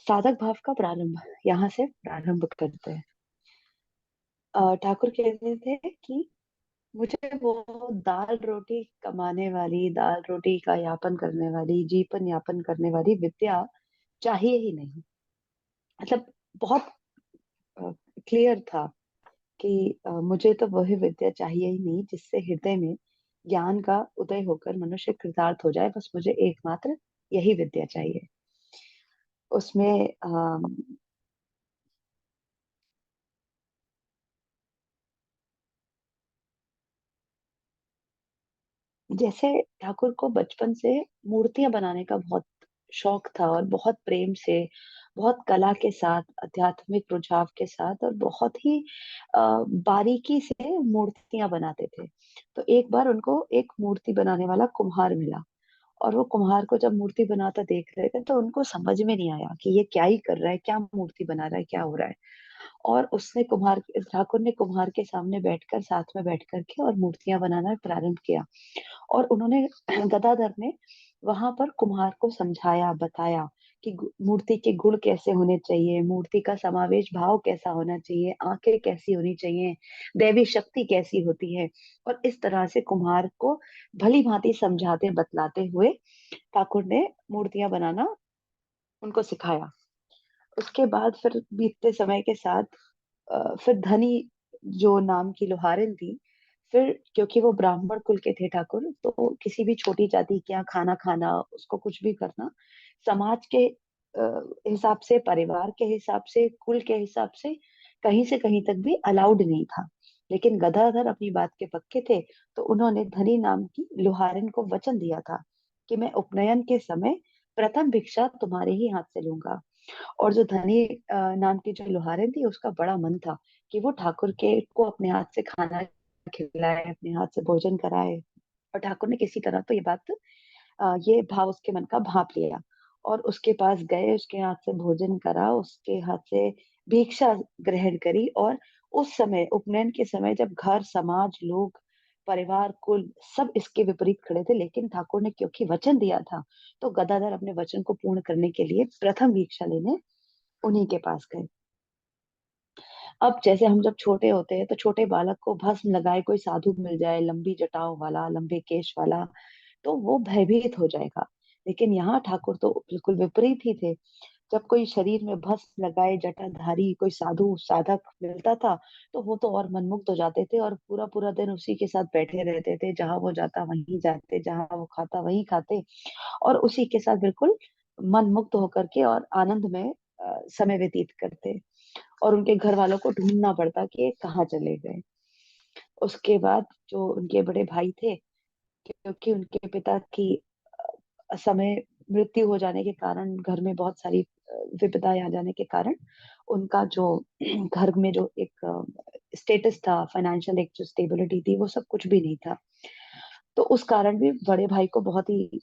साधक भाव का प्रारंभ यहाँ से प्रारंभ करते हैं। ठाकुर कहते थे कि मुझे वो दाल रोटी कमाने वाली, दाल रोटी का यापन करने वाली, जीवन यापन करने वाली विद्या चाहिए ही नहीं। मतलब बहुत क्लियर था कि मुझे तो वही विद्या चाहिए ही नहीं जिससे हृदय में ज्ञान का उदय होकर मनुष्य कृतार्थ हो जाए। बस मुझे एकमात्र यही विद्या चाहिए। उसमें जैसे ठाकुर को बचपन से मूर्तियां बनाने का बहुत शौक था, और बहुत प्रेम से, बहुत कला के साथ, आध्यात्मिक रुझाव के साथ, और बहुत ही बारीकी से मूर्तियां बनाते थे। तो एक बार उनको एक मूर्ति बनाने वाला कुम्हार मिला, और वो कुम्हार को जब मूर्ति बनाता देख रहे थे तो उनको समझ में नहीं आया कि ये क्या ही कर रहा है, क्या मूर्ति बना रहा है, क्या हो रहा है। और उसने कुम्हार ठाकुर ने कुम्हार के सामने बैठकर, साथ में बैठ करके, और मूर्तियां बनाना प्रारंभ किया। और उन्होंने गदाधर ने वहां पर कुम्हार को समझाया, बताया कि मूर्ति के गुण कैसे होने चाहिए, मूर्ति का समावेश भाव कैसा होना चाहिए, आंखें कैसी होनी चाहिए, दैवी शक्ति कैसी होती है। और इस तरह से कुम्हार को भली भांति समझाते बतलाते हुए ठाकुर ने मूर्तियां बनाना उनको सिखाया। उसके बाद फिर बीतते समय के साथ फिर धनी जो नाम की लोहारिन थी, फिर क्योंकि वो ब्राह्मण कुल के थे ठाकुर, तो किसी भी छोटी जाति के यहाँ खाना खाना, उसको कुछ भी करना समाज के हिसाब से, परिवार के हिसाब से, कुल के हिसाब से कहीं से कहीं तक भी अलाउड नहीं था। लेकिन गदाधर अपनी बात के पक्के थे, तो उन्होंने धनी नाम की लोहारिन को वचन दिया था कि मैं उपनयन के समय प्रथम भिक्षा तुम्हारे ही हाथ से लूंगा। और जो धनी नाम की जो लोहारिन थी, उसका बड़ा मन था कि वो ठाकुर के को अपने हाथ से खाना खिलाए, अपने हाथ से भोजन कराए। और ठाकुर ने किसी तरह तो ये बात, ये भाव उसके मन का भाप लिया, और उसके पास गए, उसके हाथ से भोजन करा, उसके हाथ से भिक्षा ग्रहण करी। और उस समय, उपनयन के समय, जब घर समाज, लोग, परिवार, कुल सब इसके विपरीत खड़े थे, लेकिन ठाकुर ने क्योंकि वचन दिया था, तो गदाधर अपने वचन को पूर्ण करने के लिए प्रथम भिक्षा लेने उन्हीं के पास गए। अब जैसे हम जब छोटे होते हैं तो छोटे बालक को भस्म लगाए कोई साधु मिल जाए, लंबी जटाओं वाला, लंबे केश वाला, तो वो भयभीत हो जाएगा। लेकिन यहाँ ठाकुर तो बिल्कुल विपरीत ही थे। जब कोई शरीर में भस्म लगाए जटाधारी कोई साधु साधक मिलता था, तो वो तो और मनमुग्ध हो जाते थे, और पूरा पूरा दिन उसी के साथ बैठे रहते थे। जहां वो जाता वहीं जाते, जहां वो खाता वहीं खाते, और उसी के साथ बिल्कुल मन मुक्त होकर के और आनंद में समय व्यतीत करते। और उनके घर वालों को ढूंढना पड़ता कि ये कहाँ चले गए। उसके बाद जो उनके बड़े भाई थे, क्योंकि उनके पिता की समय मृत्यु हो जाने के कारण, घर में बहुत सारी विपदाएं आ जाने के कारण, उनका जो घर में जो एक स्टेटस था, फाइनेंशियल एक जो स्टेबिलिटी थी, वो सब कुछ भी नहीं था। तो उस कारण भी बड़े भाई को बहुत ही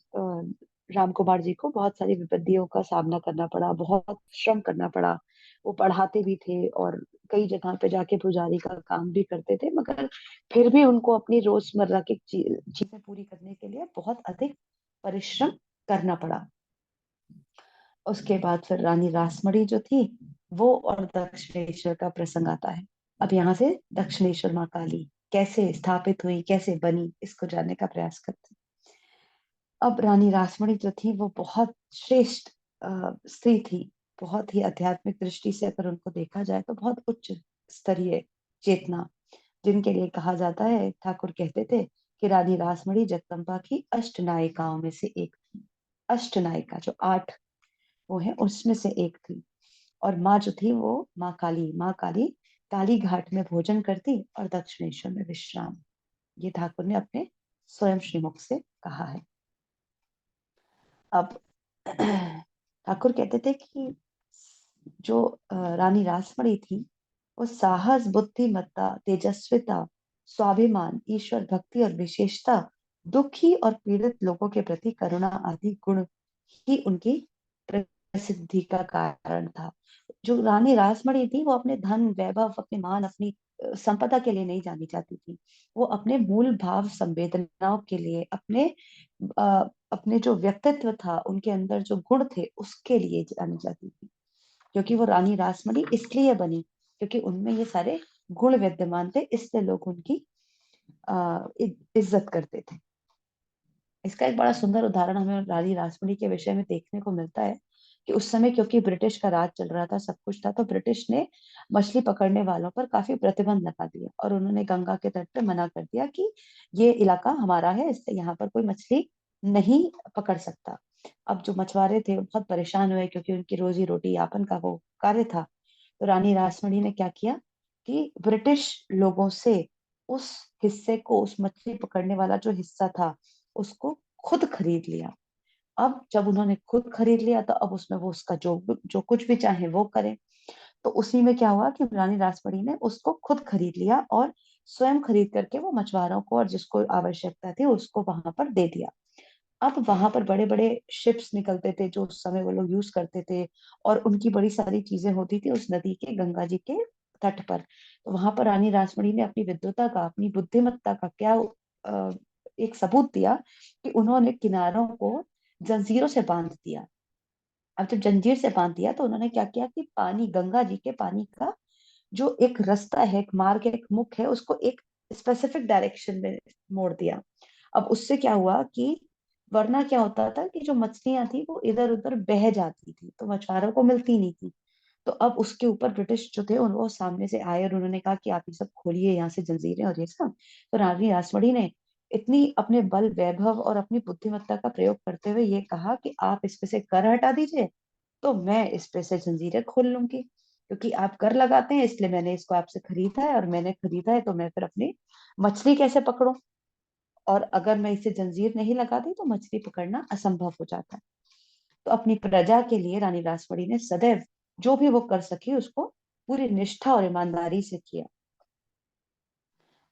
राम कुमार जी को बहुत सारी विपत्तियों का सामना करना पड़ा, बहुत श्रम करना पड़ा। वो पढ़ाते भी थे, और कई जगह पे जाके पुजारी का काम भी करते थे, मगर फिर भी उनको अपनी रोजमर्रा की चीजें पूरी करने के लिए बहुत अधिक परिश्रम करना पड़ा। उसके बाद फिर रानी रासमणी जो थी, वो और दक्षिणेश्वर का प्रसंग आता है। अब यहाँ से दक्षिणेश्वर माँ काली कैसे स्थापित हुई, कैसे बनी, इसको जानने का प्रयास करते हैं। अब रानी रासमणी जो थी वो बहुत श्रेष्ठ स्त्री थी। बहुत ही आध्यात्मिक दृष्टि से अगर उनको देखा जाए तो बहुत उच्च स्तरीय चेतना, जिनके लिए कहा जाता है, ठाकुर कहते थे कि रानी रासमणी जगदम्बा की अष्ट नायिकाओं में से एक थी। अष्ट नायिका जो आठ वो है, उसमें से एक थी। और माँ जो थी वो माँ काली काली घाट में भोजन करती और दक्षिणेश्वर में विश्राम। ये ठाकुर ने अपने स्वयं श्रीमुख से कहा है। अब ठाकुर कहते थे कि जो रानी रासमणी थी, वो साहस, बुद्धिमत्ता, तेजस्विता, स्वाभिमान, ईश्वर भक्ति और विशेषता, दुखी और पीड़ित लोगों के प्रति करुणा आदि गुण ही उनकी प्रसिद्धि का कारण था। जो रानी रासमणी थी वो अपने धन, वैभव, अपने मान, अपनी संपदा के लिए नहीं जानी जाती थी। वो अपने मूल भाव, संवेदनाओं के लिए, अपने जो व्यक्तित्व था, उनके अंदर जो गुण थे, उसके लिए जानी जाती थी। क्योंकि वो रानी रासमणी इसलिए बनी क्योंकि उनमें ये सारे गुण विद्यमान थे, इसलिए लोग उनकी इज्जत करते थे। इसका एक बड़ा सुंदर उदाहरण हमें रानी रासमणी के विषय में देखने को मिलता है कि उस समय क्योंकि ब्रिटिश का राज चल रहा था, सब कुछ था, तो ब्रिटिश ने मछली पकड़ने वालों पर काफी प्रतिबंध लगा दिया और उन्होंने गंगा के तट पे मना कर दिया कि ये इलाका हमारा है, इससे यहाँ पर कोई मछली नहीं पकड़ सकता। अब जो मछुआरे थे वो बहुत परेशान हुए क्योंकि उनकी रोजी रोटी यापन का वो कार्य था। तो रानी रासमणी ने क्या किया कि ब्रिटिश लोगों से उस हिस्से को, उस मछली पकड़ने वाला जो हिस्सा था, उसको खुद खरीद लिया। अब जब उन्होंने खुद खरीद लिया तो अब उसमें वो उसका जो जो कुछ भी चाहे वो करे। तो उसी में क्या हुआ कि रानी रासमणी ने उसको खुद खरीद लिया और स्वयं खरीद करके वो मछुआरों को और जिसको आवश्यकता थी उसको वहां पर दे दिया। अब वहां पर बड़े बड़े शिप्स निकलते थे जो उस समय वो लोग यूज करते थे और उनकी बड़ी सारी चीजें होती थी उस नदी के, गंगा जी के तट पर। तो वहां पर रानी रासमणी ने अपनी विद्वता का, अपनी बुद्धिमत्ता का क्या अ, एक सबूत दिया कि उन्होंने किनारों को जंजीरों से बांध दिया। अब जब जंजीर से बांध दिया तो उन्होंने क्या किया कि पानी, गंगा जी के पानी का जो एक रास्ता है, एक मार्ग है, एक मुख है, उसको एक स्पेसिफिक डायरेक्शन में मोड़ दिया। अब उससे क्या हुआ कि वरना क्या होता था कि जो मछलियां थी वो इधर उधर बह जाती थी तो मछुआरों को मिलती नहीं थी। तो अब उसके ऊपर ब्रिटिश जो थे उन वो सामने से आए और उन्होंने कहा कि आप ये सब खोलिए यहाँ से जंजीरें और ये सब। तो रानी रासमणी ने इतनी अपने बल, वैभव और अपनी बुद्धिमत्ता का प्रयोग करते हुए ये कहा कि आप इस पे से कर हटा दीजिए तो मैं इस पे से जंजीरें खोल लूंगी, क्योंकि आप कर लगाते हैं इसलिए मैंने इसको आपसे खरीदा है और मैंने खरीदा है तो मैं फिर अपनी मछली कैसे पकड़ूं, और अगर मैं इसे जंजीर नहीं लगाती तो मछली पकड़ना असंभव हो जाता है। तो अपनी प्रजा के लिए रानी रासमणी ने सदैव जो भी वो कर सकी उसको पूरी निष्ठा और ईमानदारी से किया।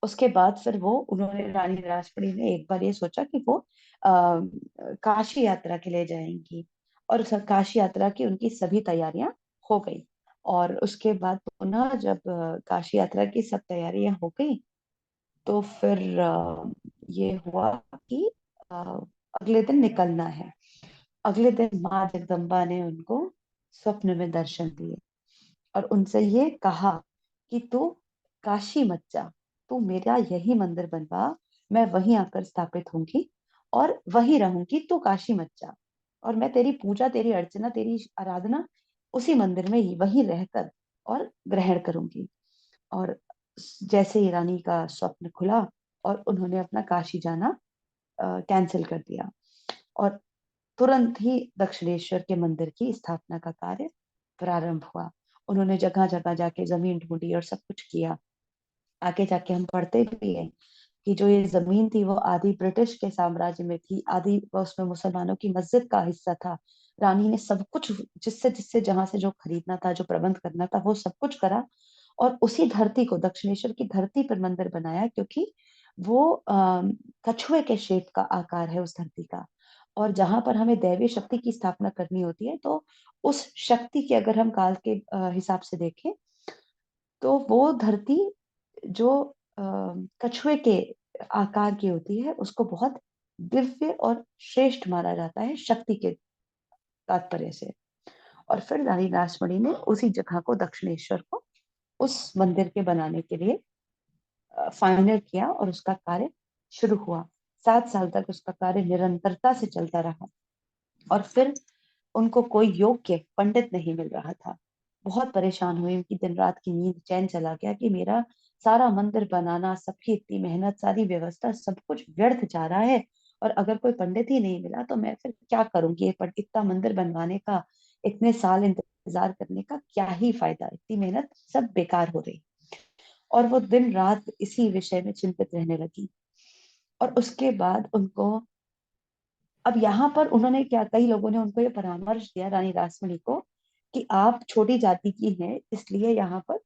उसके बाद फिर वो उन्होंने, रानी रासमणी ने एक बार ये सोचा कि वो काशी यात्रा के लिए जाएंगी और काशी यात्रा की उनकी सभी तैयारियां हो गई। और उसके बाद पुनः जब काशी यात्रा की सब तैयारियां हो गई तो फिर ये हुआ कि अ, अगले दिन निकलना है। अगले दिन माँ जगदम्बा ने उनको स्वप्न में दर्शन दिए और उनसे ये कहा कि तू काशी मत जा, तू मेरा यही मंदिर बनवा, मैं वहीं आकर स्थापित होंगी और वहीं रहूंगी, तू काशी मत जा। और मैं तेरी पूजा, तेरी अर्चना, तेरी आराधना उसी मंदिर में ही वहीं रहकर और ग्रहण करूंगी। और जैसे ही रानी का स्वप्न खुला और उन्होंने अपना काशी जाना कैंसिल कर दिया और तुरंत ही दक्षिणेश्वर के मंदिर की स्थापना का कार्य प्रारंभ हुआ। उन्होंने जगह जगह जाके जमीन ढूंढी और सब कुछ किया। आगे जाके हम पढ़ते भी हैं कि जो ये जमीन थी वो आदि ब्रिटिश के साम्राज्य में थी, आदि उसमें मुसलमानों की मस्जिद का हिस्सा था। रानी ने सब कुछ, जिससे जिससे जहां से जो खरीदना था, जो प्रबंध करना था, वो सब कुछ करा और उसी धरती को, दक्षिणेश्वर की धरती पर मंदिर बनाया, क्योंकि वो कछुए के शेप का आकार है उस धरती का। और जहां पर हमें दैवीय शक्ति की स्थापना करनी होती है तो उस शक्ति के, अगर हम काल के हिसाब से देखें तो वो धरती जो अ, कछुए के आकार की होती है उसको बहुत दिव्य और श्रेष्ठ माना जाता है शक्ति के तात्पर्य से। और फिर रानी रासमणी ने उसी जगह को, दक्षिणेश्वर को, उस मंदिर के बनाने के लिए फाइनल किया और उसका कार्य शुरू हुआ। 7 साल तक उसका कार्य निरंतरता से चलता रहा और फिर उनको कोई योग्य पंडित नहीं मिल रहा था। बहुत परेशान हुई, उनकी दिन रात की नींद, चैन चला गया कि मेरा सारा मंदिर बनाना, सबकी इतनी मेहनत, सारी व्यवस्था, सब कुछ व्यर्थ जा रहा है और अगर कोई पंडित ही नहीं मिला तो मैं फिर क्या करूंगी, ये इतना मंदिर बनवाने का, इतने साल इंतजार करने का क्या ही फायदा, इतनी मेहनत सब बेकार हो रही। और वो दिन रात इसी विषय में चिंतित रहने लगी। और उसके बाद उनको, अब यहाँ पर उन्होंने क्या, कई लोगों ने उनको ये परामर्श दिया रानी रासमणी को कि आप छोटी जाति की हैं इसलिए यहाँ पर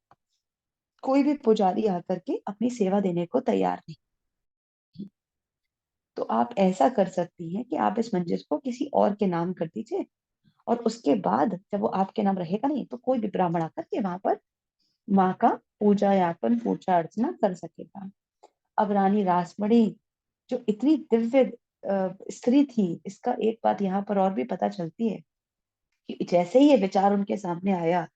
कोई भी पुजारी आकर के अपनी सेवा देने को तैयार नहीं। तो आप ऐसा कर सकती हैं कि आप इस मंदिर को किसी और के नाम कर दीजिए और उसके बाद जब वो आपके नाम रहेगा नहीं तो कोई भी ब्राह्मण आकर के वहां पर माँ का पूजा यापन, पूजा अर्चना कर सकेगा। अब रानी रासमणी जो इतनी दिव्य स्त्री थी, इसका एक बात यहाँ पर और भी पता चलती है कि जैसे ही ये विचार उनके सामने आया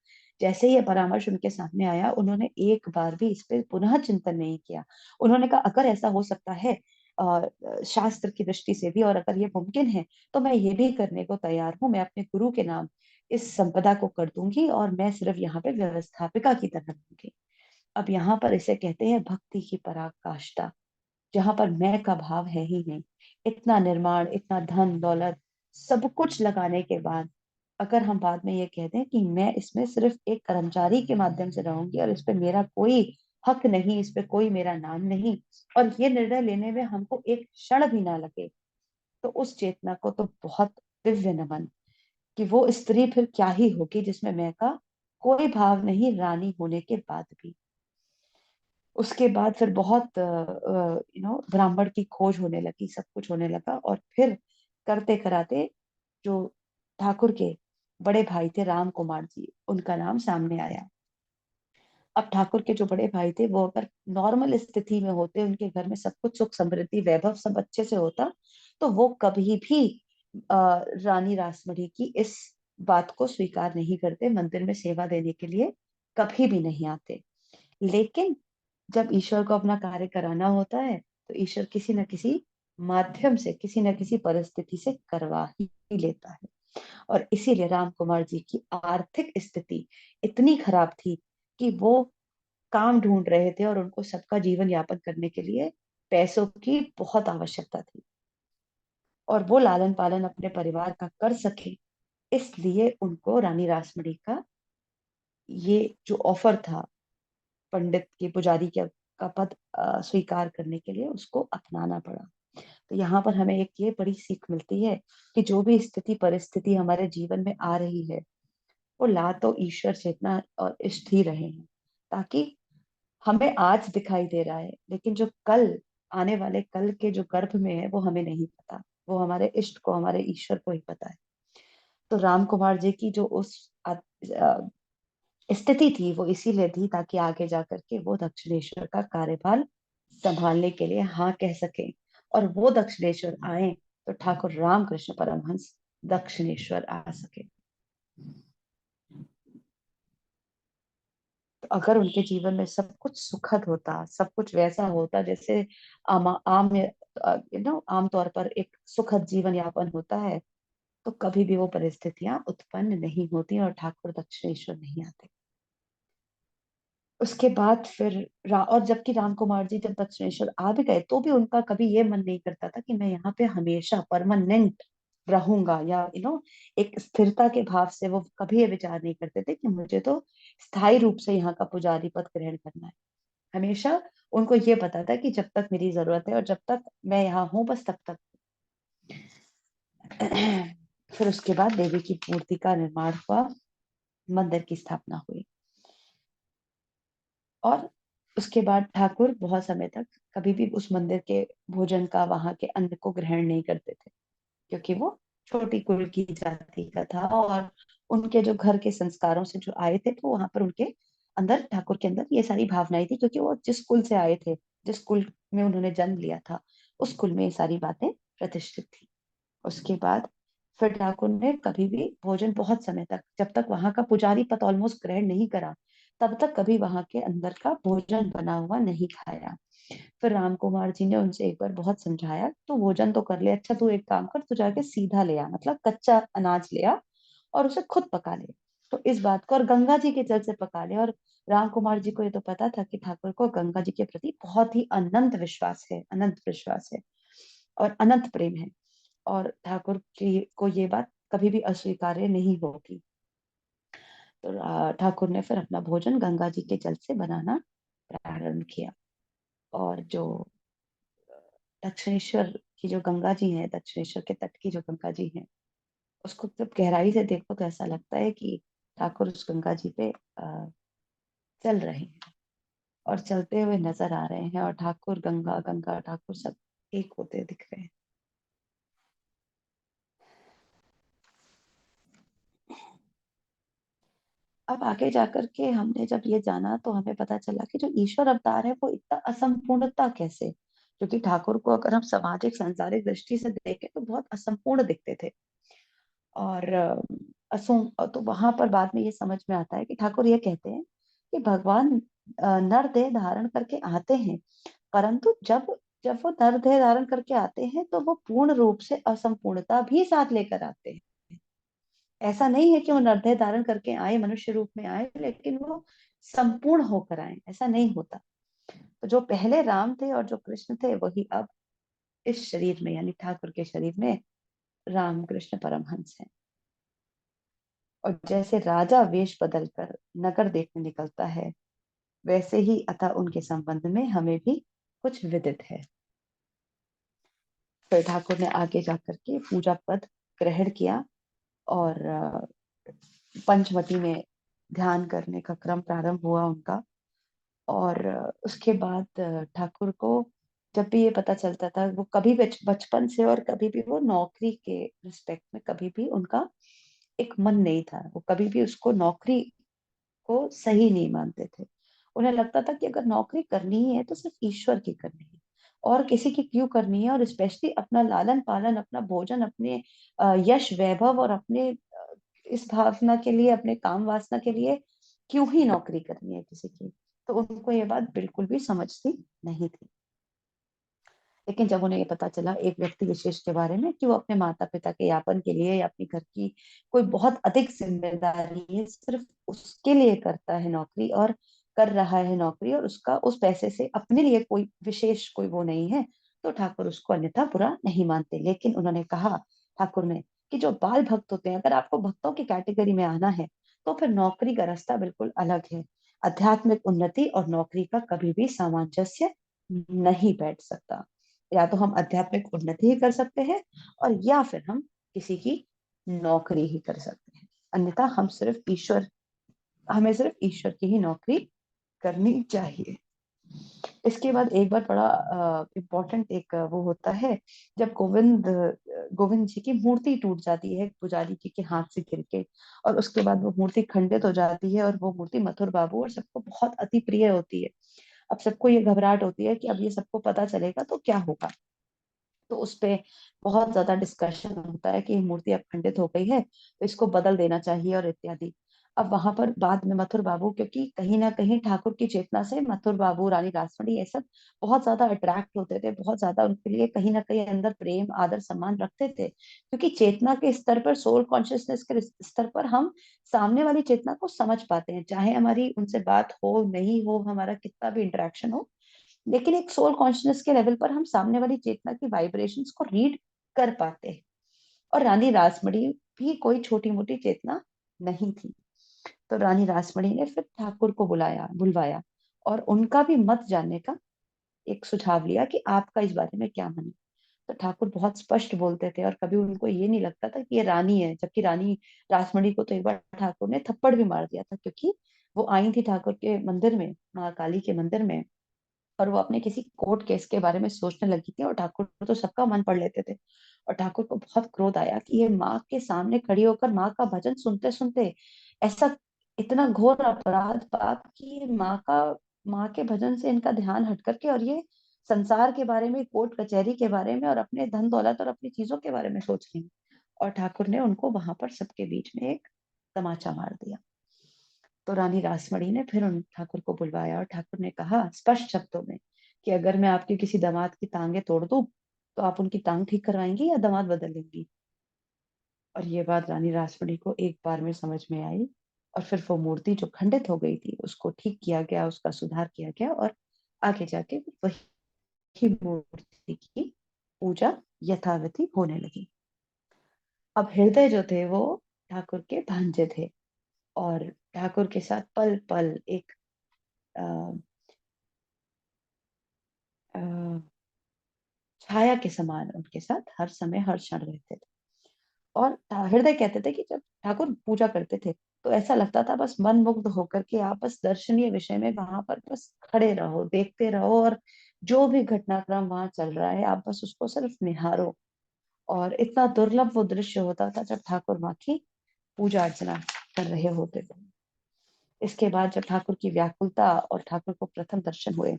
जैसे ही ये परामर्श उनके सामने आया, उन्होंने एक बार भी इस पे पुनः चिंतन नहीं किया। उन्होंने कहा अगर ऐसा हो सकता है शास्त्र की दृष्टि से भी, और अगर ये मुमकिन है, तो मैं ये भी करने को तैयार हूँ। मैं अपने गुरु के नाम इस संपदा को कर दूंगी, और मैं सिर्फ यहाँ पे व्यवस्थापिका की तरह रहूंगी। अब यहाँ पर इसे कहते हैं भक्ति की पराकाष्ठा, जहां पर मैं का भाव है ही नहीं। इतना निर्माण, इतना धन दौलत, सब कुछ लगाने के बाद अगर हम बाद में ये कहते हैं कि मैं इसमें सिर्फ एक कर्मचारी के माध्यम से रहूंगी, और इस पे मेरा कोई हक नहीं, इस पे कोई मेरा नाम नहीं, और ये निर्णय लेने में हमको एक क्षण भी ना लगे, तो उस चेतना को तो बहुत दिव्य नमन। कि वो स्त्री फिर क्या ही होगी जिसमें मैं का कोई भाव नहीं, रानी होने के बाद भी। उसके बाद फिर बहुत ब्राह्मण की खोज होने लगी, सब कुछ होने लगा, और फिर करते कराते जो ठाकुर के बड़े भाई थे राम कुमार जी, उनका नाम सामने आया। अब ठाकुर के जो बड़े भाई थे, वो अगर नॉर्मल स्थिति में होते, उनके घर में सब कुछ सुख समृद्धि वैभव सब अच्छे से होता, तो वो कभी भी रानी रासमणी की इस बात को स्वीकार नहीं करते, मंदिर में सेवा देने के लिए कभी भी नहीं आते। लेकिन जब ईश्वर को अपना कार्य कराना होता है, तो ईश्वर किसी न किसी माध्यम से, किसी न किसी परिस्थिति से करवा ही लेता है। और इसीलिए राम कुमार जी की आर्थिक स्थिति इतनी खराब थी कि वो काम ढूंढ रहे थे, और उनको सबका जीवन यापन करने के लिए पैसों की बहुत आवश्यकता थी, और वो लालन पालन अपने परिवार का कर सके, इसलिए उनको रानी रासमणी का ये जो ऑफर था, पंडित के पुजारी का पद स्वीकार करने के लिए, उसको अपनाना पड़ा। तो यहाँ पर हमें एक ये बड़ी सीख मिलती है कि जो भी स्थिति परिस्थिति हमारे जीवन में आ रही है, वो ला तो ईश्वर चेतना और इष्ट ही रहे हैं, ताकि हमें आज दिखाई दे रहा है, लेकिन जो कल आने वाले कल के जो गर्भ में है, वो हमें नहीं पता। वो हमारे इष्ट को, हमारे ईश्वर को ही पता है। तो राम कुमार जी की जो उस स्थिति थी, वो इसीलिए थी ताकि आगे जाकर के वो दक्षिणेश्वर का कार्यभार संभालने के लिए हाँ कह सके, और वो दक्षिणेश्वर आए तो ठाकुर रामकृष्ण परमहंस दक्षिणेश्वर आ सके। तो अगर उनके जीवन में सब कुछ सुखद होता, सब कुछ वैसा होता जैसे आम आम आम तौर पर एक सुखद जीवन यापन होता है, तो कभी भी वो परिस्थितियां उत्पन्न नहीं होती और ठाकुर दक्षिणेश्वर नहीं आते। उसके बाद फिर और जबकि राम कुमार जी जब दक्षिणेश्वर आ भी गए, तो भी उनका कभी ये मन नहीं करता था कि मैं यहाँ पे हमेशा परमानेंट रहूंगा, या एक स्थिरता के भाव से वो कभी ये विचार नहीं करते थे कि मुझे तो स्थायी रूप से यहाँ का पुजारी पद ग्रहण करना है। हमेशा उनको ये पता था कि जब तक मेरी जरूरत है और जब तक मैं यहाँ हूँ, बस तब तक। फिर उसके बाद देवी की मूर्ति का निर्माण हुआ, मंदिर की स्थापना हुई, और उसके बाद ठाकुर बहुत समय तक कभी भी उस मंदिर के भोजन का, वहां के अन्न को ग्रहण नहीं करते थे, क्योंकि वो छोटी कुल की जाति का था, और उनके जो घर के संस्कारों से जो आए थे, तो वहां पर उनके अंदर, ठाकुर के अंदर ये सारी भावनाएं थी, क्योंकि वो जिस कुल से आए थे, जिस कुल में उन्होंने जन्म लिया था, उस कुल में ये सारी बातें प्रतिष्ठित थी। उसके बाद फिर ठाकुर ने कभी भी भोजन, बहुत समय तक, जब तक वहां का पुजारी पद ऑलमोस्ट ग्रहण नहीं करा, तब तक कभी वहां के अंदर का भोजन बना हुआ नहीं खाया। फिर राम कुमार जी ने उनसे एक बार बहुत समझाया, तू भोजन तो कर ले, अच्छा तू एक काम कर, तू जाके सीधा ले आ, मतलब कच्चा अनाज ले आ और उसे खुद पका ले। तो इस बात को, और गंगा जी के जल से पका ले। और राम कुमार जी को ये तो पता था कि ठाकुर को गंगा जी के प्रति बहुत ही अनंत विश्वास है, अनंत विश्वास है और अनंत प्रेम है, और ठाकुर की को ये बात कभी भी अस्वीकार्य नहीं होगी। तो ठाकुर ने फिर अपना भोजन गंगा जी के जल से बनाना प्रारंभ किया। और जो दक्षिणेश्वर की जो गंगा जी हैं, दक्षिणेश्वर के तट की जो गंगा जी हैं, उसको जब गहराई से देखो तो ऐसा लगता है कि ठाकुर उस गंगा जी पे चल रहे हैं, और चलते हुए नजर आ रहे हैं, और ठाकुर गंगा, गंगा ठाकुर सब एक होते दिख रहे हैं। अब आगे जाकर के हमने जब ये जाना, तो हमें पता चला कि जो ईश्वर अवतार है, वो इतना असंपूर्णता कैसे, क्योंकि ठाकुर को अगर हम सामाजिक सांसारिक दृष्टि से देखें तो बहुत असंपूर्ण दिखते थे। और तो वहां पर बाद में ये समझ में आता है कि ठाकुर ये कहते हैं कि भगवान नर देह धारण करके आते हैं, परंतु जब जब वो नर देह धारण करके आते हैं तो वो पूर्ण रूप से असंपूर्णता भी साथ लेकर आते हैं। ऐसा नहीं है कि वो नर देह धारण करके आए, मनुष्य रूप में आए, लेकिन वो संपूर्ण होकर आए, ऐसा नहीं होता। तो जो पहले राम थे और जो कृष्ण थे, वही अब इस शरीर में, यानी ठाकुर के शरीर में राम कृष्ण परमहंस हैं। और जैसे राजा वेश बदलकर नगर देखने निकलता है, वैसे ही अतः उनके संबंध में हमें भी कुछ विदित है। फिर ठाकुर ने आगे जाकर के पूजा पद ग्रहण किया और पंचवटी में ध्यान करने का क्रम प्रारंभ हुआ उनका। और उसके बाद ठाकुर को जब भी ये पता चलता था, वो कभी बचपन से और कभी भी वो नौकरी के रिस्पेक्ट में कभी भी उनका एक मन नहीं था, वो कभी भी उसको नौकरी को सही नहीं मानते थे। उन्हें लगता था कि अगर नौकरी करनी ही है तो सिर्फ ईश्वर की करनी है, और किसी की क्यों करनी है, और स्पेशली अपना लालन पालन, अपना भोजन, अपने यश वैभव और अपने इस भावना के लिए, अपने काम वासना के लिए क्यों ही नौकरी करनी है किसी की। तो उनको ये बात बिल्कुल भी समझती नहीं थी। लेकिन जब उन्हें ये पता चला एक व्यक्ति विशेष के बारे में कि वो अपने माता पिता के यापन के लिए या अपने घर की कोई बहुत अधिक जिम्मेदारी है, सिर्फ उसके लिए करता है नौकरी और कर रहा है नौकरी, और उसका उस पैसे से अपने लिए कोई विशेष कोई वो नहीं है, तो ठाकुर उसको अन्यथा बुरा नहीं मानते। लेकिन उन्होंने कहा, ठाकुर ने, कि जो बाल भक्त होते हैं, अगर आपको भक्तों की कैटेगरी में आना है तो फिर नौकरी का रास्ता बिल्कुल अलग है। आध्यात्मिक उन्नति और नौकरी का कभी भी सामंजस्य नहीं बैठ सकता। या तो हम आध्यात्मिक उन्नति ही कर सकते हैं, और या फिर हम किसी की नौकरी ही कर सकते हैं। अन्यथा हमें सिर्फ ईश्वर की ही नौकरी करनी चाहिए। इसके बाद एक बार बड़ा इम्पोर्टेंट एक वो होता है, जब गोविंद जी की मूर्ति टूट जाती है पुजारी जी के हाथ से गिर के, और उसके बाद वो मूर्ति खंडित हो जाती है, और वो मूर्ति मथुर बाबू और सबको बहुत अति प्रिय होती है। अब सबको ये घबराहट होती है कि अब ये सबको पता चलेगा तो क्या होगा। तो उस पे बहुत ज्यादा डिस्कशन होता है कि ये मूर्ति अब खंडित हो गई है तो इसको बदल देना चाहिए और इत्यादि। अब वहां पर बाद में मथुर बाबू, क्योंकि कहीं ना कहीं ठाकुर की चेतना से मथुर बाबू, रानी रासमणी, ये सब बहुत ज्यादा अट्रैक्ट होते थे, बहुत ज्यादा उनके लिए कहीं ना कहीं अंदर प्रेम आदर सम्मान रखते थे, क्योंकि चेतना के स्तर पर, सोल कॉन्शियसनेस के स्तर पर हम सामने वाली चेतना को समझ पाते हैं, चाहे हमारी उनसे बात हो नहीं हो, हमारा कितना भी इंटरेक्शन हो, लेकिन एक सोल कॉन्शियसनेस के लेवल पर हम सामने वाली चेतना की वाइब्रेशंस को रीड कर पाते हैं। और रानी रासमणी भी कोई छोटी मोटी चेतना नहीं थी। तो रानी रासमणी ने फिर ठाकुर को बुलवाया और उनका भी मत जानने का एक सुझाव लिया कि आपका इस बारे में क्या मन है। तो ठाकुर बहुत स्पष्ट बोलते थे, और कभी उनको ये नहीं लगता था कि ये रानी है, जबकि रानी रासमणी को तो एक बार ठाकुर ने थप्पड़ भी मार दिया था, क्योंकि वो आई थी ठाकुर के मंदिर में, माँ काली के मंदिर में, और वो अपने किसी कोर्ट केस के बारे में सोचने लगी थी, और ठाकुर तो सबका मन पढ़ लेते थे। और ठाकुर को बहुत क्रोध आया कि ये माँ के सामने खड़ी होकर माँ का भजन सुनते सुनते ऐसा इतना घोर अपराध पाप कि ये माँ के भजन से इनका ध्यान हट करके और ये संसार के बारे में, कोर्ट कचहरी के बारे में, और अपने धन दौलत और अपनी चीजों के बारे में सोच रही हैं। और ठाकुर ने उनको वहां पर सबके बीच में एक तमाचा मार दिया। तो रानी रासमणी ने फिर उन ठाकुर को बुलवाया, और ठाकुर ने कहा स्पष्ट शब्दों में कि अगर मैं आपके किसी दामाद की टांगे तोड़ दूं तो आप उनकी टांग ठीक करवाएंगी या दामाद बदल लेंगी। और ये बात रानी रासमणी को एक बार में समझ में आई, और फिर वो मूर्ति जो खंडित हो गई थी उसको ठीक किया गया, उसका सुधार किया गया, और आगे जाके वही मूर्ति की पूजा यथावती होने लगी। अब हृदय जो थे वो ठाकुर के भांजे थे, और ठाकुर के साथ पल पल एक अ, अ, छाया के समान उनके साथ हर समय हर क्षण रहते थे। और हृदय कहते थे कि जब ठाकुर पूजा करते थे तो ऐसा लगता था बस मन मुग्ध होकर के आप बस दर्शनीय विषय में वहां पर बस खड़े रहो, देखते रहो, और जो भी घटनाक्रम वहां चल रहा है आप बस उसको सिर्फ निहारो। और इतना दुर्लभ वो दृश्य होता था जब ठाकुर माँ की पूजा अर्चना कर रहे होते थे। इसके बाद जब ठाकुर की व्याकुलता और ठाकुर को प्रथम दर्शन हुए,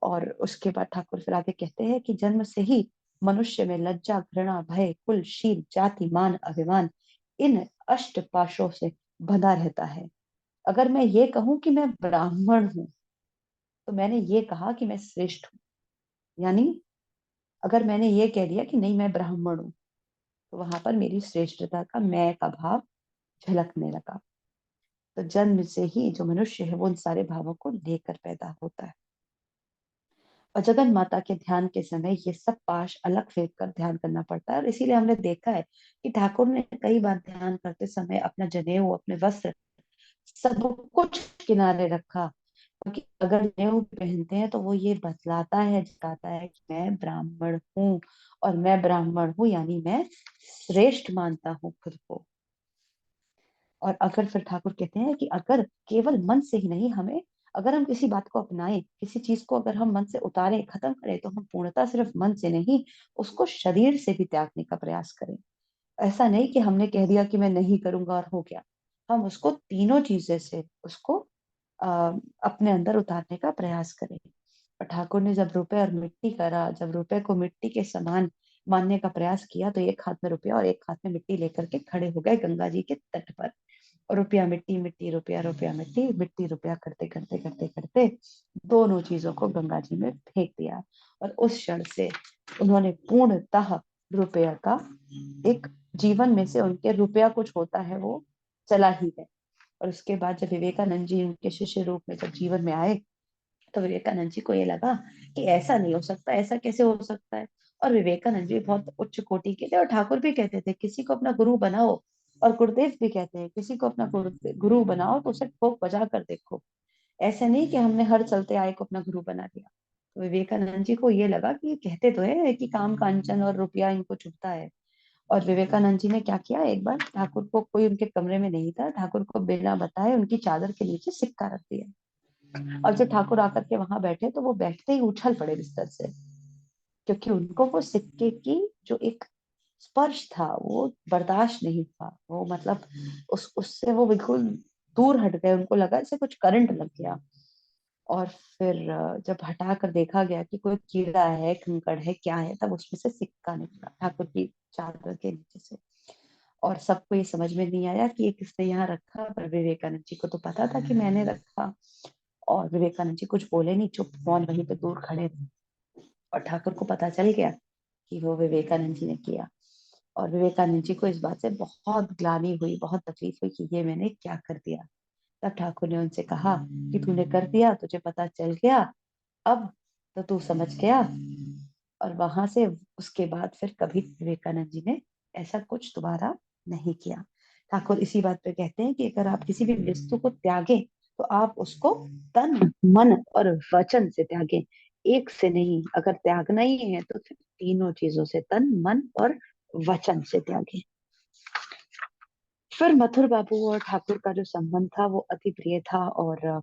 और उसके बाद ठाकुर फिर आगे कहते हैं कि जन्म से ही मनुष्य में लज्जा, घृणा, भय, कुल, शील, जाति, मान, अभिमान इन अष्ट पाशों से बंधा रहता है। अगर मैं ये कहूं कि मैं ब्राह्मण हूं, तो मैंने ये कहा कि मैं श्रेष्ठ हूँ। यानी अगर मैंने ये कह दिया कि नहीं मैं ब्राह्मण हूं, तो वहां पर मेरी श्रेष्ठता का मैं का भाव झलकने लगा। तो जन्म से ही जो मनुष्य है वो उन सारे भावों को लेकर पैदा होता है। और जगन माता के ध्यान के समय ये सब पाश अलग फेंक कर ध्यान करना पड़ता है। और इसीलिए हमने देखा है कि ठाकुर ने कई बार ध्यान करते समय अपना जनेऊ, अपने वस्त्र, सब कुछ किनारे रखा, क्योंकि अगर जनेऊ पहनते हैं तो वो ये बतलाता है, जताता है कि मैं ब्राह्मण हूँ, और मैं ब्राह्मण हूँ यानी मैं श्रेष्ठ मानता हूँ खुद को। और अगर फिर ठाकुर कहते हैं कि अगर केवल मन से ही नहीं, हमें अगर हम किसी बात को अपनाएं, किसी चीज को अगर हम मन से उतारें, खत्म करें, तो हम पूर्णतः सिर्फ मन से नहीं, उसको शरीर से भी त्यागने का प्रयास करें। ऐसा नहीं कि हमने कह दिया कि मैं नहीं करूंगा और हो गया। हम उसको तीनों चीजें से उसको आ, अपने अंदर उतारने का प्रयास करें। और ठाकुर ने जब रुपए और मिट्टी करा, जब रुपए को मिट्टी के समान मानने का प्रयास किया, तो एक हाथ में रुपया और एक हाथ में मिट्टी लेकर के खड़े हो गए गंगा जी के तट पर। और रुपया मिट्टी, मिट्टी रुपया, रुपया मिट्टी, मिट्टी रुपया करते करते करते करते दोनों चीजों को गंगा जी में फेंक दिया। और उस क्षण से उन्होंने पूर्णतः रुपया का एक, जीवन में से उनके रुपया कुछ होता है वो चला ही गया। और उसके बाद जब विवेकानंद जी उनके शिष्य रूप में जब जीवन में आए, तो विवेकानंद जी को ये लगा कि ऐसा नहीं हो सकता, ऐसा कैसे हो सकता है। और विवेकानंद जी बहुत उच्च कोटि के थे, और ठाकुर भी कहते थे किसी को अपना गुरु बनाओ, और गुरुदेव भी कहते हैं किसी को अपना गुरु बनाओ तो उसे ठोक बजा कर देखो। ऐसा नहीं कि हमने हर चलते आए को अपना गुरु बना दिया। तो विवेकानंद जी को ये लगा कि ये कहते तो है कि काम कांचन और रुपया इनको चुभता है। और विवेकानंद जी ने क्या किया, एक बार ठाकुर को, कोई उनके कमरे में नहीं था, ठाकुर को बिना बताए उनकी चादर के नीचे सिक्का रख दिया। और जब ठाकुर आकर के वहां बैठे, तो वो बैठते ही उछल पड़े बिस्तर से, क्योंकि उनको वो सिक्के की जो एक स्पर्श था वो बर्दाश्त नहीं था। वो मतलब उस उससे वो बिल्कुल दूर हट गए, उनको लगा जैसे कुछ करंट लग गया। और फिर जब हटा कर देखा गया कि कोई कीड़ा है, कंकड़ है, क्या है, तब उसमें से सिक्का निकला ठाकुर की चादर के नीचे से। और सबको ये समझ में नहीं आया कि ये किसने यहाँ रखा, पर विवेकानंद जी को तो पता था कि मैंने रखा। और विवेकानंद जी कुछ बोले नहीं, चुप मौन वहीं पे दूर खड़े थे। और ठाकुर को पता चल गया कि वो विवेकानंद जी ने किया। और विवेकानंद जी को इस बात से बहुत ग्लानि हुई, बहुत तकलीफ हुई कि ये मैंने क्या कर दिया। तब ठाकुर ने उनसे कहा कि तूने कर दिया, तुझे पता चल गया, अब तो तू समझ गया। और वहां से उसके बाद फिर कभी विवेकानंद जी ने ऐसा कुछ दोबारा नहीं किया। ठाकुर इसी बात पे कहते हैं कि अगर आप किसी भी वस्तु को त्यागें, तो आप उसको तन, मन और वचन से त्यागें, एक से नहीं। अगर त्यागना ही है तो फिर तीनों चीजों से, तन, मन और वचन से त्यागें। फिर मथुर बाबू और ठाकुर का जो संबंध था वो अति प्रिय था। और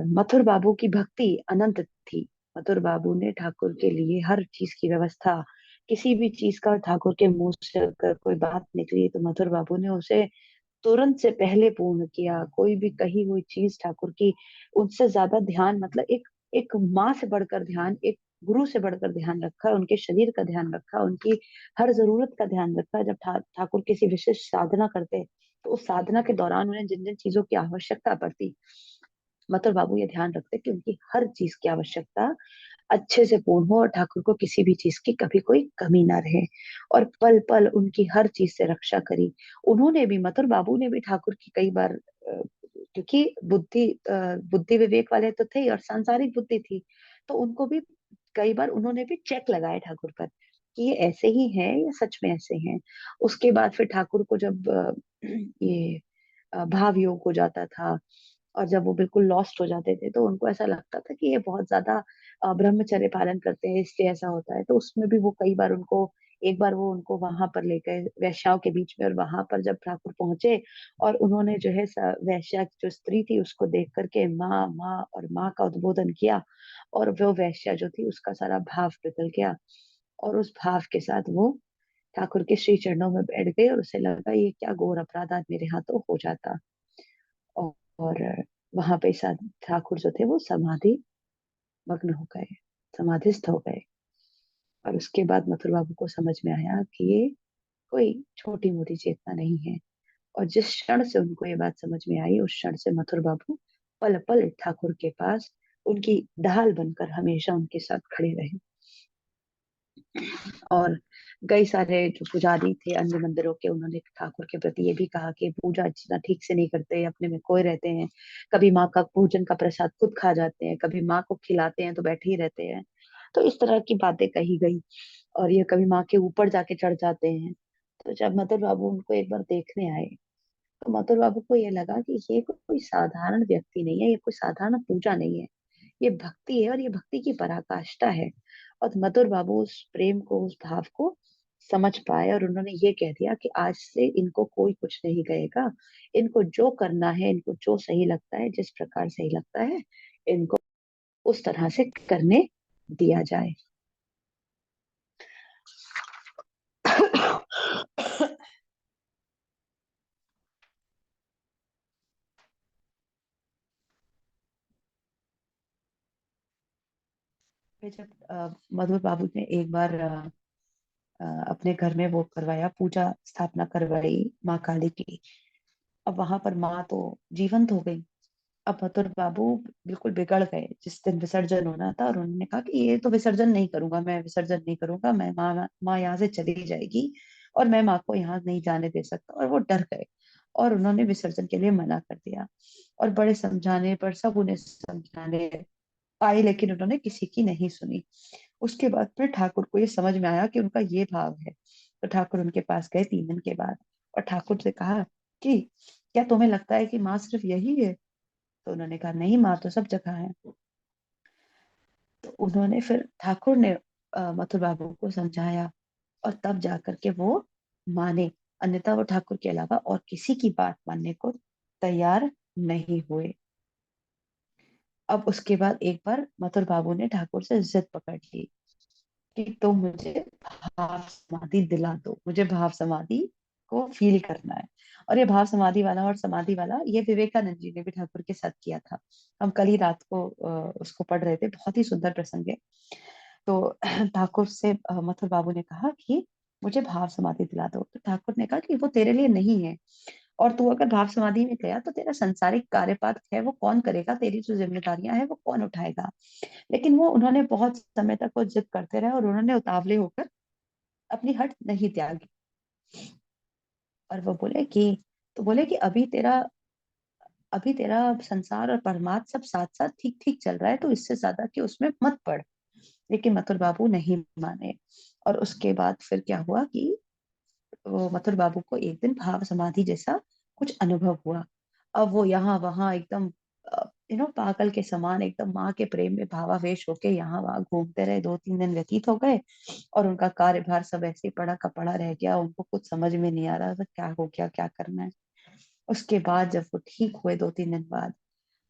मथुर बाबू की भक्ति अनंत थी। मथुर बाबू ने ठाकुर के लिए हर चीज की व्यवस्था, किसी भी चीज का ठाकुर के मुंह से अगर कोई बात निकली तो मथुर बाबू ने उसे तुरंत से पहले पूर्ण किया। कोई भी कही हुई चीज ठाकुर की, उनसे ज्यादा ध्यान, मतलब एक एक माँ से बढ़कर ध्यान, एक गुरु से बढ़कर ध्यान रखा, उनके शरीर का ध्यान रखा, उनकी हर जरूरत का ध्यान रखा। जब ठाकुर किसी विशेष साधना करते, तो उस साधना के दौरान उन्हें जिन जिन चीजों की आवश्यकता पड़ती, मतलब बाबू ये ध्यान रखते कि उनकी हर चीज की आवश्यकता अच्छे से पूर्ण हो, और ठाकुर को किसी भी चीज की कभी कोई कमी ना रहे। और पल पल उनकी हर चीज से रक्षा करी। उन्होंने भी, मथुर बाबू ने भी ठाकुर की कई बार, क्योंकि बुद्धि विवेक वाले तो थे और सांसारिक बुद्धि थी, तो उनको भी कई बार उन्होंने भी चेक लगाए ठाकुर पर कि ये ऐसे ही है या सच में ऐसे हैं। उसके बाद फिर ठाकुर को जब ये भाव योग हो जाता था, और जब वो बिल्कुल लॉस्ट हो जाते थे, तो उनको ऐसा लगता था कि ये बहुत ज्यादा ब्रह्मचर्य पालन करते हैं इसलिए ऐसा होता है। तो उसमें भी वो कई बार उनको, एक बार वो उनको वहां पर ले गए वैश्याओं के बीच में, और वहां पर जब ठाकुर पहुंचे, और उन्होंने जो है वैश्या जो स्त्री थी उसको देख करके माँ माँ और माँ का उद्बोधन किया, और वो वैश्या जो थी उसका सारा भाव पिघल गया। और उस भाव के साथ वो ठाकुर के श्री चरणों में बैठ गए, और उसे लगा ये क्या घोर अपराध आज मेरे हाथों हो जाता। और वहां पे ठाकुर जो थे वो समाधि मग्न हो गए, समाधिस्थ हो गए। और उसके बाद मथुर बाबू को समझ में आया कि ये कोई छोटी मोटी चेतना नहीं है। और जिस क्षण से उनको ये बात समझ में आई, उस क्षण से मथुर बाबू पल पल ठाकुर के पास उनकी ढाल बनकर हमेशा उनके साथ खड़े रहे। और कई सारे जो पुजारी थे अन्य मंदिरों के, उन्होंने ठाकुर के प्रति ये भी कहा कि पूजा अर्चना ठीक से नहीं करते, अपने में खोए रहते हैं, कभी माँ का भोजन का प्रसाद खुद खा जाते हैं, कभी माँ को खिलाते हैं तो बैठे ही रहते हैं। तो इस तरह की बातें कही गई। और ये कभी माँ के ऊपर जाके चढ़ जाते हैं। तो जब मदन बाबू उनको एक बार देखने आए, तो मथुर बाबू को ये लगा कि ये कोई साधारण व्यक्ति नहीं है, ये कोई साधारण पूजा नहीं है, ये भक्ति है और ये भक्ति की पराकाष्ठा है। और मथुर बाबू उस प्रेम को, उस भाव को समझ पाए और उन्होंने ये कह दिया कि आज से इनको कोई कुछ नहीं कहेगा, इनको जो करना है, इनको जो सही लगता है, जिस प्रकार सही लगता है, इनको उस तरह से करने दिया जाए। फिर जब मधुर बाबू ने एक बार अपने घर में वो करवाया, पूजा स्थापना करवाई माँ काली की। अब वहां पर माँ तो जीवंत हो गई। अब मथुर बाबू बिल्कुल बिगड़ गए जिस दिन विसर्जन होना था, और उन्होंने कहा कि ये तो विसर्जन नहीं करूंगा, मैं विसर्जन नहीं करूंगा, मैं माँ यहाँ से चली जाएगी और मैं माँ को यहाँ नहीं जाने दे सकता। और वो डर गए और उन्होंने विसर्जन के लिए मना कर दिया। और बड़े समझाने पर सब उन्हें समझाने आई, लेकिन उन्होंने किसी की नहीं सुनी। उसके बाद फिर ठाकुर को ये समझ में आया कि उनका ये भाव है। तो ठाकुर उनके पास गए 3 दिन के बाद और ठाकुर से कहा कि क्या तुम्हें लगता है कि माँ सिर्फ यही है? तो उन्होंने कहा नहीं, माँ तो सब जगह है। तो उन्होंने फिर ठाकुर ने मथुर बाबू को समझाया और तब जाकर के वो माने, अन्यथा वो ठाकुर के अलावा और किसी की बात मानने को तैयार नहीं हुए। अब उसके बाद एक बार मथुर बाबू ने ठाकुर से जिद पकड़ ली कि तुम मुझे भाव समाधि दिला दो, मुझे भाव समाधि को फील करना है। और ये भाव समाधि वाला और समाधि वाला ये विवेकानंद जी ने भी ठाकुर के साथ किया था। हम कल ही रात को उसको पढ़ रहे थे, बहुत ही सुंदर प्रसंग है। तो ठाकुर से मथुर बाबू ने कहा कि मुझे भाव समाधि दिला दो। तो ठाकुर ने कहा कि वो तेरे लिए नहीं है, और तू अगर भाव समाधि में गया तो तेरा सांसारिक कार्यपात है वो कौन करेगा, तेरी जो जिम्मेदारियां हैं वो कौन उठाएगा। लेकिन वो उन्होंने बहुत समय तक वो जिद करते रहे और उन्होंने उतावले होकर अपनी हट नहीं त्यागी। और वो बोले कि, तो बोले कि अभी तेरा संसार और परमात्म सब साथ साथ ठीक ठीक चल रहा है, तो इससे ज्यादा कि उसमें मत पड़। लेकिन मथुर बाबू नहीं माने। और उसके बाद फिर क्या हुआ कि वो मथुर बाबू को एक दिन भाव समाधि जैसा कुछ अनुभव हुआ। अब वो यहाँ वहां एकदम पागल के समान एकदम माँ के प्रेम में भावावेश होके यहाँ वहां घूमते रहे। 2-3 दिन व्यतीत हो गए और उनका कार्यभार सब ऐसे ही पड़ा का पड़ा रह गया। उनको कुछ समझ में नहीं आ रहा था क्या हो गया, क्या करना है। उसके बाद जब वो ठीक हुए 2-3 दिन बाद,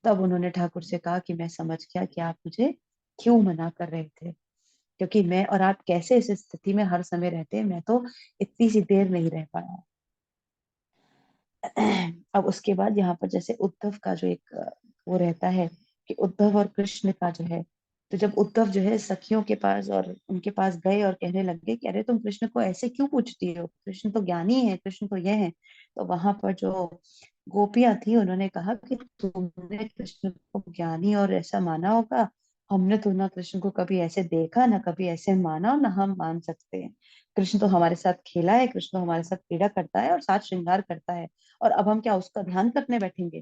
तब उन्होंने ठाकुर से कहा कि मैं समझ गया कि आप मुझे क्यों मना कर रहे थे, क्योंकि मैं और आप कैसे इस स्थिति में हर समय रहते हैं, मैं तो इतनी सी देर नहीं रह पाया। अब उसके बाद यहाँ पर जैसे उद्धव का जो एक वो रहता है कि उद्धव और कृष्ण का जो है, तो जब उद्धव जो है सखियों के पास और उनके पास गए और कहने लगे कि अरे तुम कृष्ण को ऐसे क्यों पूछती हो, कृष्ण तो ज्ञानी है, कृष्ण तो ये है। तो वहां पर जो गोपियां थी उन्होंने कहा कि तुमने कृष्ण को ज्ञानी और ऐसा माना होगा, हमने तो ना कृष्ण को कभी ऐसे देखा, ना कभी ऐसे माना, और ना हम मान सकते हैं। कृष्ण तो हमारे साथ खेला है, कृष्ण तो हमारे साथ क्रीड़ा करता है और साथ श्रृंगार करता है, और अब हम क्या उसका ध्यान करने बैठेंगे?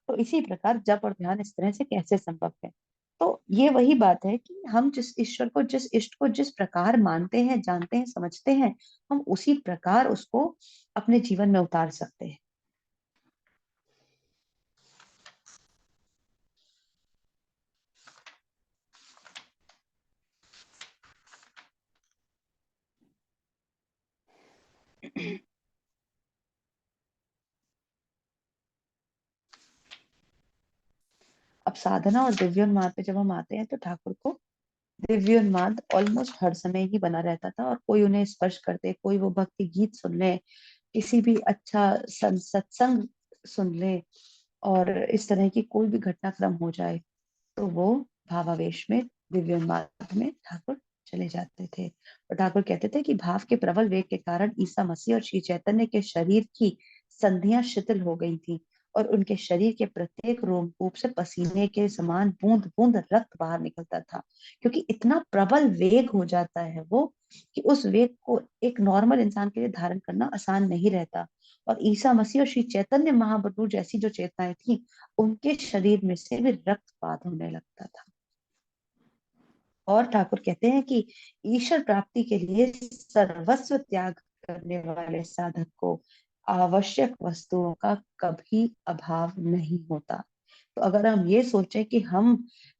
तो इसी प्रकार जप और ध्यान इस तरह से कैसे संभव है? तो ये वही बात है कि हम जिस ईश्वर को, जिस इष्ट को जिस प्रकार मानते हैं, जानते हैं, समझते हैं, हम उसी प्रकार उसको अपने जीवन में उतार सकते हैं। अब साधना और दिव्योन्माद पे जब हम आते हैं, तो ठाकुर को दिव्योन्माद ऑलमोस्ट हर समय ही बना रहता था, और कोई उन्हें स्पर्श करते, कोई वो भक्ति गीत सुन ले, किसी भी अच्छा सत्संग सुन ले, और इस तरह की कोई भी घटनाक्रम हो जाए, तो वो भावावेश में दिव्योन्माद में ठाकुर चले जाते थे। और ठाकुर कहते थे कि भाव के प्रबल वेग के कारण ईसा मसीह और श्री चैतन्य के शरीर की संधियां शिथिल हो गई थी, और उनके शरीर के प्रत्येक रोमकूप से पसीने के समान बूंद बूंद रक्त बाहर निकलता था। क्योंकि इतना प्रबल वेग हो जाता है वो, कि उस वेग को एक नॉर्मल इंसान के लिए धारण करना आसान नहीं रहता। और ईसा मसीह और श्री चैतन्य महाप्रभु जैसी जो चेतनाएं थी, उनके शरीर में से भी रक्तपात होने लगता था। और ठाकुर कहते हैं कि ईश्वर प्राप्ति के लिए सर्वस्व त्याग करने वाले साधक को आवश्यक वस्तुओं का कभी अभाव नहीं होता। तो अगर हम ये सोचें कि हम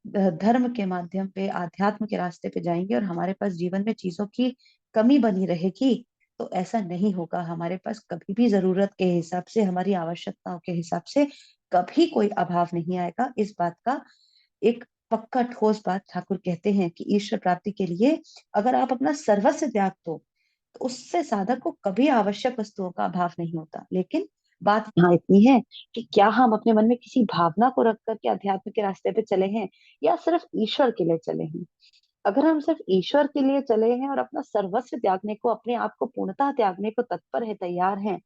धर्म के माध्यम पे, आध्यात्म के रास्ते पे जाएंगे और हमारे पास जीवन में चीजों की कमी बनी रहेगी, तो ऐसा नहीं होगा। हमारे पास कभी भी जरूरत के हिसाब से, हमारी आवश्यकताओं के हिसाब से कभी कोई अभाव नहीं आएगा। इस बात का एक पक्का ठोस बात ठाकुर कहते हैं कि ईश्वर प्राप्ति के लिए अगर आप अपना सर्वस्व त्याग दो, तो उससे साधक को कभी आवश्यक वस्तुओं का अभाव नहीं होता। लेकिन बात यहाँ इतनी है कि क्या हम अपने मन में किसी भावना को रख करके अध्यात्म के रास्ते पे चले हैं, या सिर्फ ईश्वर के लिए चले हैं। अगर हम सिर्फ ईश्वर के लिए चले हैं और अपना सर्वस्व त्यागने को, अपने आप को पूर्णतः त्यागने को तत्पर है, तैयार हैं,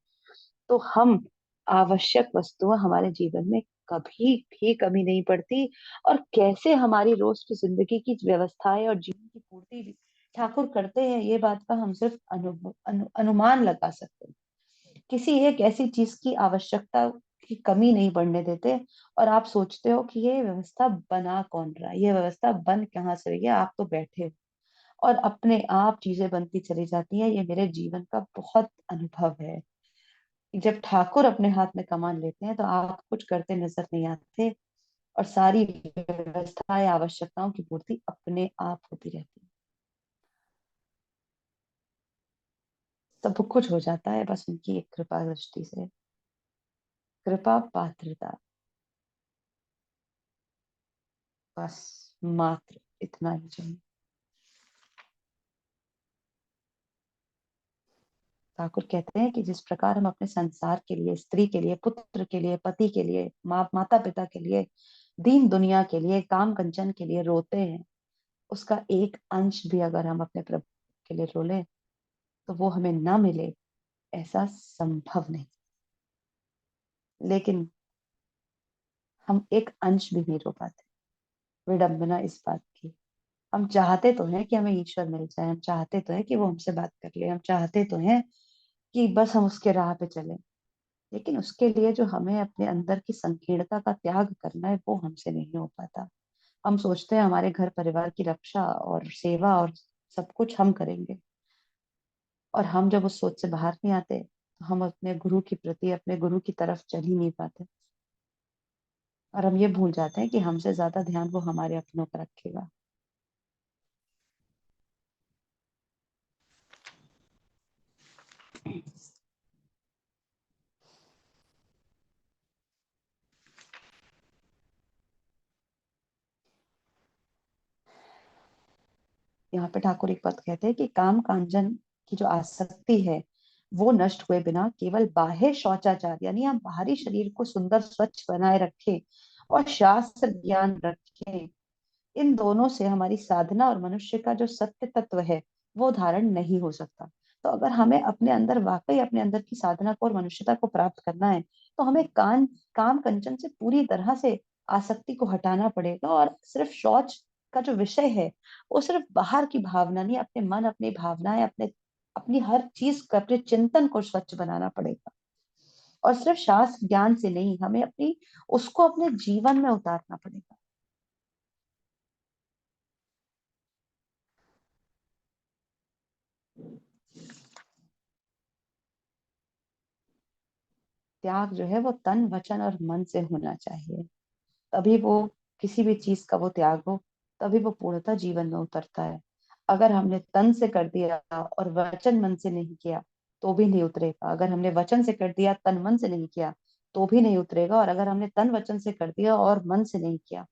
तो हम आवश्यक वस्तुएं हमारे जीवन में कभी भी कमी नहीं पड़ती। और कैसे हमारी रोज की जिंदगी की व्यवस्थाएं और जीवन की पूर्ति भी ठाकुर करते हैं, ये बात का हम सिर्फ अनुमान लगा सकते हैं। किसी एक ऐसी चीज की आवश्यकता की कमी नहीं पड़ने देते। और आप सोचते हो कि ये व्यवस्था बना कौन रहा है, ये व्यवस्था बन कहाँ से रही है, आप तो बैठे हो और अपने आप चीजें बनती चली जाती हैं। ये मेरे जीवन का बहुत अनुभव है कि जब ठाकुर अपने हाथ में कमान लेते हैं तो आप कुछ करते नजर नहीं आते, और सारी व्यवस्थाएं, आवश्यकताओं की पूर्ति अपने आप होती रहती है। सब कुछ हो जाता है बस उनकी एक कृपा दृष्टि से। कृपा पात्रता, बस, मात्र इतना ही चाहिए। ठाकुर कहते हैं कि जिस प्रकार हम अपने संसार के लिए, स्त्री के लिए, पुत्र के लिए, पति के लिए, माता पिता के लिए, दीन दुनिया के लिए, काम कंचन के लिए रोते हैं, उसका एक अंश भी अगर हम अपने प्रभु के लिए रो लें तो वो हमें ना मिले, ऐसा संभव नहीं। लेकिन हम एक अंश भी नहीं रो पाते। विडंबना इस बात की, हम चाहते तो हैं कि हमें ईश्वर मिल जाए, हम चाहते तो हैं कि वो हमसे बात कर ले, हम चाहते तो हैं कि बस हम उसके राह पे चले, लेकिन उसके लिए जो हमें अपने अंदर की संकीर्णता का त्याग करना है, वो हमसे नहीं हो पाता। हम सोचते हैं हमारे घर परिवार की रक्षा और सेवा और सब कुछ हम करेंगे, और हम जब उस सोच से बाहर नहीं आते तो हम अपने गुरु के प्रति, अपने गुरु की तरफ चल ही नहीं पाते। और हम ये भूल जाते हैं कि हमसे ज्यादा ध्यान वो हमारे अपनों का रखेगा। यहाँ पे ठाकुर एक बात कहते हैं कि काम कांचन की जो आसक्ति है, वो नष्ट हुए बिना केवल बाह्य शौचाचार, यानी हम बाहरी शरीर को सुंदर स्वच्छ बनाए रखें और शास्त्र ज्ञान रखें, इन दोनों से हमारी साधना और मनुष्य का जो सत्य तत्व है वो धारण नहीं हो सकता। तो अगर हमें अपने अंदर, वाकई अपने अंदर की साधना को और मनुष्यता को प्राप्त करना है, तो हमें काम कंचन से पूरी तरह से आसक्ति को हटाना पड़ेगा। और सिर्फ शौच का जो विषय है, वो सिर्फ बाहर की भावना नहीं, अपने मन, अपनी भावनाएं, अपनी हर चीज का, अपने चिंतन को स्वच्छ बनाना पड़ेगा। और सिर्फ शास्त्र ज्ञान से नहीं, हमें उसको अपने जीवन में उतारना पड़ेगा। त्याग जो है वो तन, वचन और मन से होना चाहिए। तभी वो, किसी भी चीज का वो त्याग हो, तभी वो पूर्णतः जीवन में उतरता है। अगर हमने तन से कर दिया और वचन मन से नहीं किया, तो भी नहीं उतरेगा। अगर हमने वचन से कर दिया, तन मन से नहीं किया, तो भी नहीं उतरेगा। और अगर हमने तन वचन से कर दिया और मन से नहीं किया,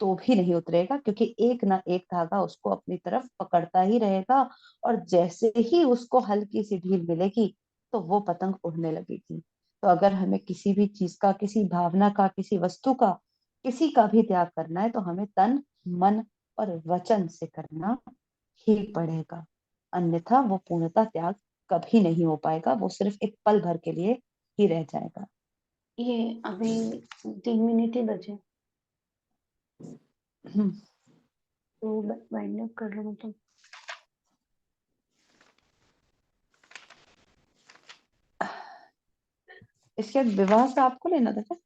तो भी नहीं उतरेगा। क्योंकि एक ना एक धागा उसको अपनी तरफ पकड़ता ही रहेगा। और जैसे ही उसको हल्की सी ढील मिलेगी, तो वो पतंग उड़ने लगेगी। तो अगर हमें किसी भी चीज का, किसी भावना का, किसी वस्तु का, किसी का भी त्याग करना है, तो हमें तन, मन और वचन से करना ही पड़ेगा, अन्यथा वो पूर्णतः त्याग कभी नहीं हो पाएगा, वो सिर्फ एक पल भर के लिए ही रह जाएगा। ये अभी 3 मिनट ही बचे, हम्म, तो वाइंड अप कर लो मतलब। इसके बाद विवाह से आपको लेना था क्या?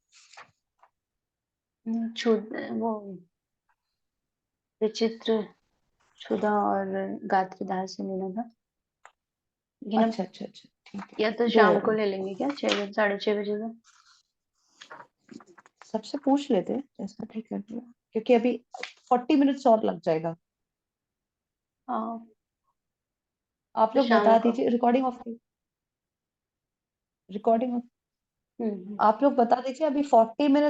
छुद वो विचित्र, क्षुधा और गात्रीदार से लेना था, लेकिन अब अच्छा अच्छा अच्छा, ठीक है। या तो दो शाम हो को गए। ले लेंगे क्या, 6 बजे, 6:30 बजे से। सबसे पूछ लेते हैं, जैसा ठीक लगे, क्योंकि अभी 40 मिनट्स और लग जाएगा। हाँ, आप तो लोग शाम बता को। दीजिए, रिकॉर्डिंग हम्म। आप लोग बता दीजिए, अभी 40 मिनट